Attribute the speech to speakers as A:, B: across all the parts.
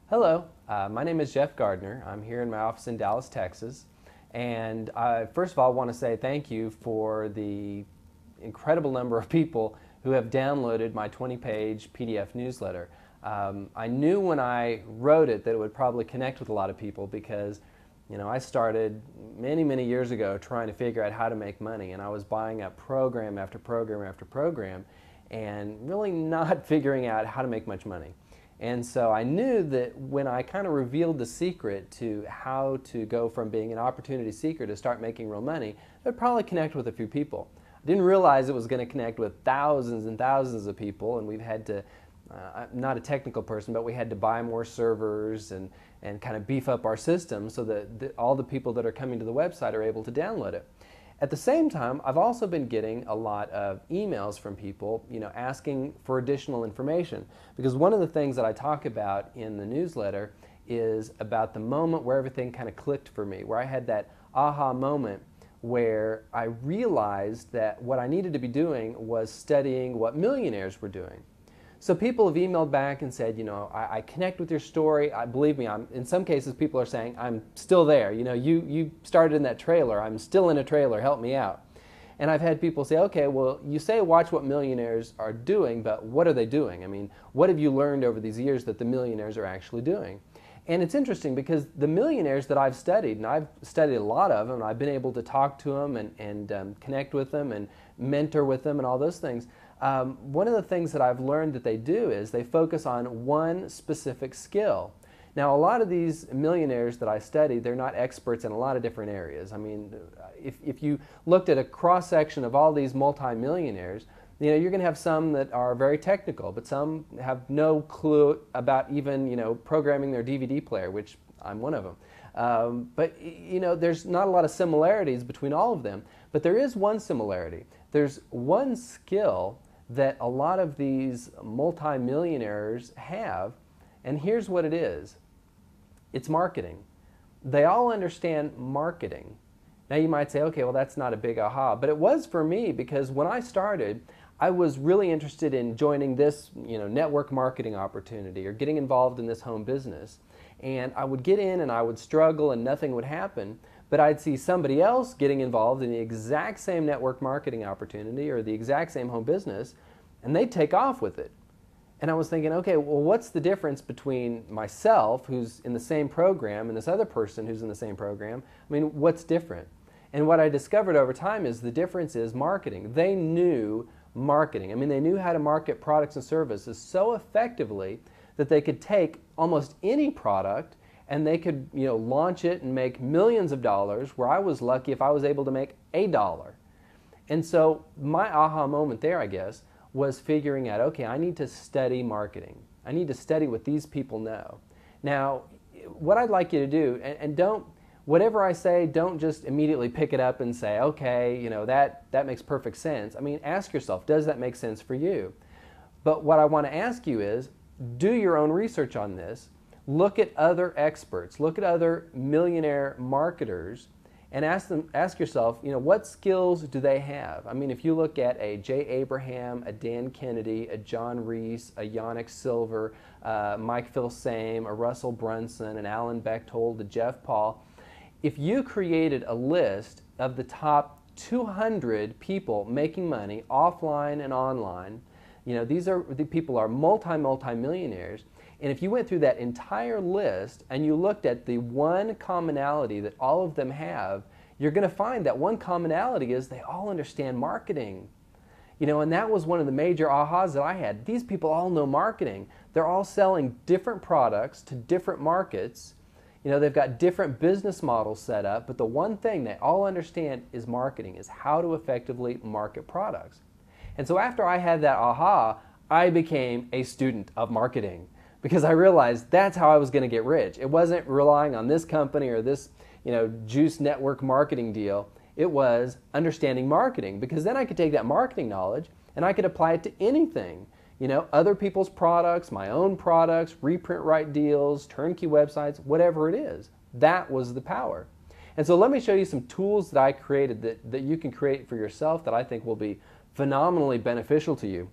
A: Hello, my name is Jeff Gardner. I'm here in my office in Dallas, Texas. And first of all, I want to say thank you for the incredible number of people who have downloaded my 20-page PDF newsletter. I knew when I wrote it that it would probably connect with a lot of people because, I started many years ago trying to figure out how to make money, and I was buying up program after program after program and really not figuring out how to make much money. And so I knew that when I kind of revealed the secret to how to go from being an opportunity seeker to start making real money, it would probably connect with a few people. I didn't realize it was going to connect with thousands and thousands of people, and we've had to, I'm not a technical person, but we had to buy more servers and kind of beef up our system so that all the people that are coming to the website are able to download it. At the same time, I've also been getting a lot of emails from people, asking for additional information. Because one of the things that I talk about in the newsletter is about the moment where everything kind of clicked for me, where I had that aha moment where I realized that what I needed to be doing was studying what millionaires were doing. So people have emailed back and said, I connect with your story. Believe me, in some cases people are saying, I'm still there. You started in that trailer. I'm still in a trailer. Help me out. And I've had people say, okay, well, you say watch what millionaires are doing, but what are they doing? I mean, what have you learned over these years that the millionaires are actually doing? And it's interesting because the millionaires that I've studied, and I've studied a lot of them, and I've been able to talk to them and connect with them and mentor with them and all those things, one of the things that I've learned that they do is they focus on one specific skill. Now, a lot of these millionaires that I study, they're not experts in a lot of different areas. I mean, if you looked at a cross-section of all these multimillionaires, you're going to have some that are very technical, but some have no clue about even, programming their DVD player, which I'm one of them. But there's not a lot of similarities between all of them, but there is one similarity. There's one skill that a lot of these multimillionaires have, and here's what it is. It's marketing. They all understand marketing. Now you might say, okay, well that's not a big aha, but it was for me because when I started, I was really interested in joining this network marketing opportunity or getting involved in this home business. And I would get in and I would struggle and nothing would happen, but I'd see somebody else getting involved in the exact same network marketing opportunity or the exact same home business, and they'd take off with it. And I was thinking, okay, well, what's the difference between myself, who's in the same program, and this other person who's in the same program? I mean, what's different? And what I discovered over time is the difference is marketing. They knew marketing. I mean, they knew how to market products and services so effectively that they could take almost any product and they could launch it and make millions of dollars, where I was lucky if I was able to make $1. And so my aha moment there, I guess, was figuring out, okay, I need to study marketing. I need to study what these people know. Now, what I'd like you to do, and don't, whatever I say, don't just immediately pick it up and say, okay, that makes perfect sense. I mean, ask yourself, does that make sense for you? But what I want to ask you is, do your own research on this. Look at other experts. Look at other millionaire marketers and ask yourself, what skills do they have? I mean, if you look at a Jay Abraham, a Dan Kennedy, a John Reese, a Yannick Silver, Mike Filsaime, a Russell Brunson, an Alan Bechtold, a Jeff Paul, if you created a list of the top 200 people making money offline and online, the people are multi-millionaires, and if you went through that entire list and you looked at the one commonality that all of them have, you're going to find that one commonality is they all understand marketing. And that was one of the major ahas that I had. These people all know marketing. They're all selling different products to different markets. They've got different business models set up, but the one thing they all understand is marketing, is how to effectively market products. And so after I had that aha, I became a student of marketing because I realized that's how I was going to get rich. It wasn't relying on this company or this, juice network marketing deal. It was understanding marketing, because then I could take that marketing knowledge and I could apply it to anything. Other people's products, my own products, reprint right deals, turnkey websites, whatever it is. That was the power. And so let me show you some tools that I created that you can create for yourself that I think will be phenomenally beneficial to you.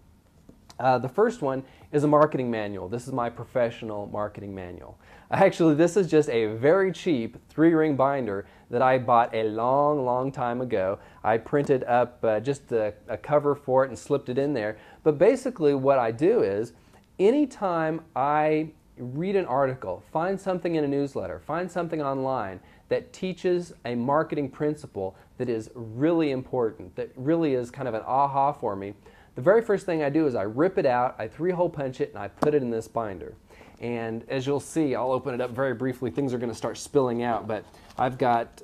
A: The first one is a marketing manual. This is my professional marketing manual. Actually, this is just a very cheap 3-ring binder that I bought a long time ago. I printed up just a cover for it and slipped it in there. But basically what I do is, anytime I read an article, find something in a newsletter, find something online that teaches a marketing principle that is really important, that really is kind of an aha for me, the very first thing I do is I rip it out, I 3-hole punch it, and I put it in this binder. And as you'll see, I'll open it up very briefly. Things are going to start spilling out, but I've got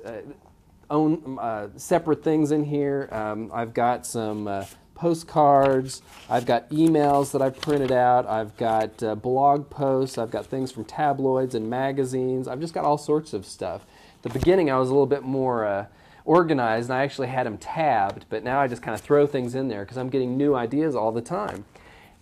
A: separate things in here. I've got some postcards. I've got emails that I've printed out. I've got blog posts. I've got things from tabloids and magazines. I've just got all sorts of stuff. At the beginning, I was a little bit more organized, and I actually had them tabbed, but now I just kind of throw things in there because I'm getting new ideas all the time.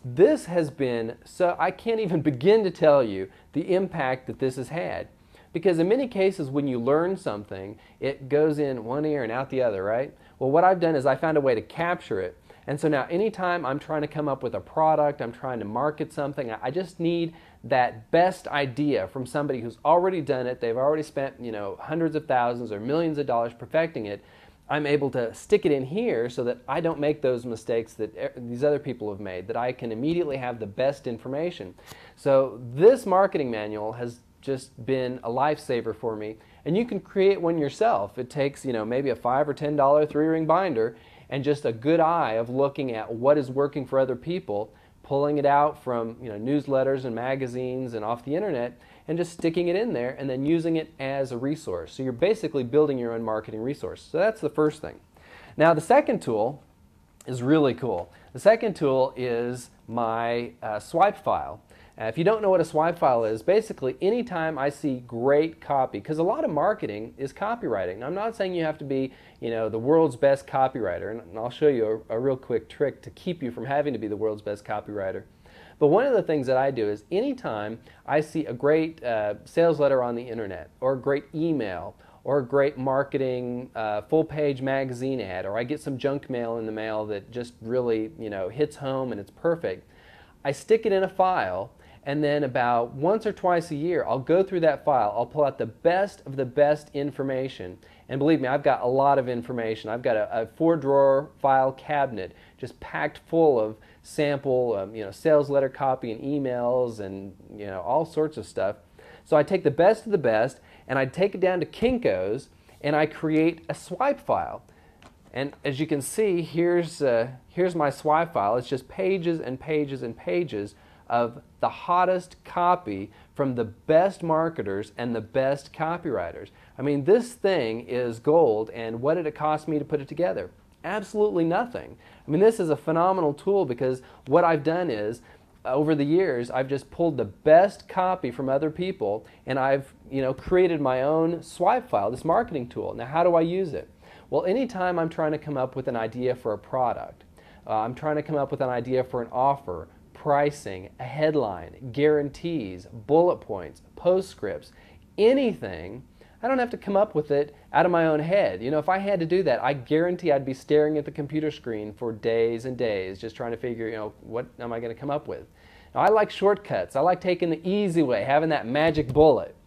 A: This has been, so I can't even begin to tell you the impact that this has had. Because in many cases when you learn something, it goes in one ear and out the other, right? Well, what I've done is I found a way to capture it. And so now anytime I'm trying to come up with a product, I'm trying to market something, I just need that best idea from somebody who's already done it. They've already spent, hundreds of thousands or millions of dollars perfecting it. I'm able to stick it in here so that I don't make those mistakes that these other people have made, that I can immediately have the best information. So this marketing manual has just been a lifesaver for me, and you can create one yourself. It takes, maybe a $5 or $10 3-ring binder and just a good eye of looking at what is working for other people, pulling it out from newsletters and magazines and off the internet, and just sticking it in there and then using it as a resource. So you're basically building your own marketing resource. So that's the first thing. Now the second tool is really cool. The second tool is my swipe file. If you don't know what a swipe file is, basically anytime I see great copy, because a lot of marketing is copywriting. Now, I'm not saying you have to be, the world's best copywriter, and I'll show you a real quick trick to keep you from having to be the world's best copywriter. But one of the things that I do is anytime I see a great sales letter on the internet, or a great email, or a great marketing full-page magazine ad, or I get some junk mail in the mail that just really hits home and it's perfect, I stick it in a file. And then about once or twice a year, I'll go through that file. I'll pull out the best of the best information. And believe me, I've got a lot of information. I've got a 4-drawer file cabinet just packed full of sample, sales letter copy and emails and, all sorts of stuff. So I take the best of the best and I take it down to Kinko's and I create a swipe file. And as you can see, here's my swipe file. It's just pages and pages and pages of the hottest copy from the best marketers and the best copywriters. I mean, this thing is gold, and what did it cost me to put it together? Absolutely nothing. I mean, this is a phenomenal tool because what I've done is, over the years, I've just pulled the best copy from other people, and I've created my own swipe file, this marketing tool. Now, how do I use it? Well, anytime I'm trying to come up with an idea for a product, I'm trying to come up with an idea for an offer, pricing, a headline, guarantees, bullet points, postscripts, anything, I don't have to come up with it out of my own head. If I had to do that, I guarantee I'd be staring at the computer screen for days and days just trying to figure, what am I going to come up with? Now, I like shortcuts. I like taking the easy way, having that magic bullet.